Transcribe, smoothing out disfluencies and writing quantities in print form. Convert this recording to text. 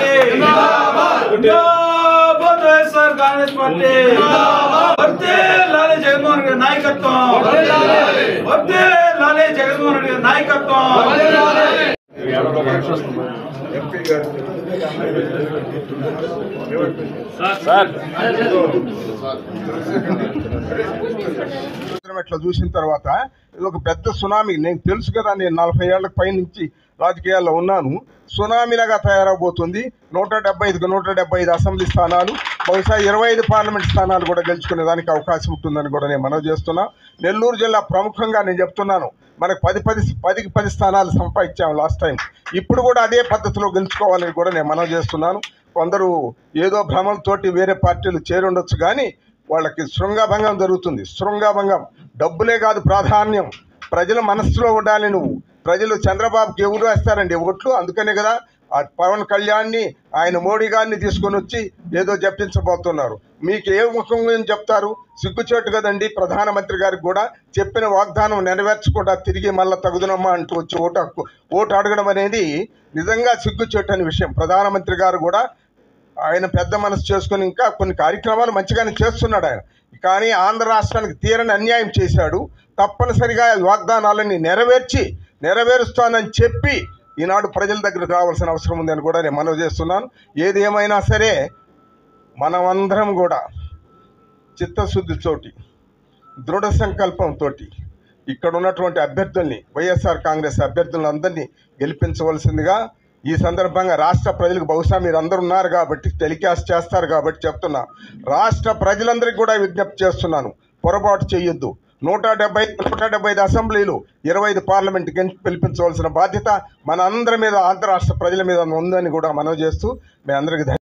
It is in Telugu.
पार्टी जिंदाबाद వైఎస్ఆర్ కాంగ్రెస్ పార్టీ వర్తే లాలే జగన్మోహన్ రెడ్డి నాయకత్వం వర్తే లాలే జగన్మోహన్ రెడ్డి నాయకత్వం ఇట్లా చూసిన తర్వాత ఇది ఒక పెద్ద సునామీ. నేను తెలుసు కదా, నేను 40 ఏళ్ల పై నుంచి రాజకీయాల్లో ఉన్నాను. సునామీలాగా తయారవబోతుంది. 175కు 175 అసెంబ్లీ స్థానాలు, బహుశా 25 పార్లమెంట్ స్థానాలు కూడా గెలుచుకునే దానికి అవకాశం ఉంటుందని కూడా నేను మనవి చేస్తున్నా. నెల్లూరు జిల్లా ప్రముఖంగా నేను చెప్తున్నాను, మనకు 10 స్థానాలు సంపాదించాము లాస్ట్ టైం. ఇప్పుడు కూడా అదే పద్ధతిలో గెలుచుకోవాలని కూడా నేను మనవి చేస్తున్నాను. కొందరు ఏదో భ్రమంతోటి వేరే పార్టీలు చేరుండొచ్చు, కానీ వాళ్ళకి శృంగభంగం జరుగుతుంది. శృంగభంగం డబ్బులే కాదు ప్రాధాన్యం, ప్రజల మనస్సులో ఉండాలి. నువ్వు ప్రజలు చంద్రబాబుకి ఎవరు వేస్తారండి ఓట్లు? అందుకనే కదా ఆ పవన్ కళ్యాణ్ని, ఆయన మోడీ గారిని తీసుకొని వచ్చి ఏదో చెప్పించబోతున్నారు. మీకు ఏ ముఖంగా చెప్తారు? సిగ్గుచేటు కదండి. ప్రధానమంత్రి గారికి కూడా చెప్పిన వాగ్దానం నెరవేర్చకుండా తిరిగి మళ్ళీ తగుదనమ్మా అంటూ వచ్చి ఓటు అడగడం అనేది నిజంగా సిగ్గుచేటు అనే విషయం. ప్రధానమంత్రి గారు కూడా ఆయన పెద్ద మనసు చేసుకుని ఇంకా కొన్ని కార్యక్రమాలు మంచిగానే చేస్తున్నాడు ఆయన, కానీ ఆంధ్ర రాష్ట్రానికి తీరని అన్యాయం చేశాడు. తప్పనిసరిగా వాగ్దానాలన్నీ నెరవేరుస్తానని చెప్పి ఈనాడు ప్రజల దగ్గరకు రావాల్సిన అవసరం ఉందని కూడా నేను మనవి చేస్తున్నాను. ఏది ఏమైనా సరే మనమందరం కూడా చిత్తశుద్ధితోటి, దృఢ సంకల్పంతో ఇక్కడ ఉన్నటువంటి అభ్యర్థుల్ని, వైఎస్ఆర్ కాంగ్రెస్ అభ్యర్థులందరినీ గెలిపించవలసిందిగా ఈ సందర్భంగా రాష్ట్ర ప్రజలకు, బహుశా మీరు అందరు ఉన్నారు కాబట్టి టెలికాస్ట్ చేస్తారు కాబట్టి చెప్తున్నా, రాష్ట్ర ప్రజలందరికీ కూడా విజ్ఞప్తి చేస్తున్నాను, పొరపాటు చేయొద్దు. 175 అసెంబ్లీలు, 25 పార్లమెంట్ గెలిపించవలసిన బాధ్యత మన అందరి మీద, ఆంధ్ర రాష్ట్ర ప్రజల మీద ఉందని కూడా మనవి చేస్తూ మీ అందరికీ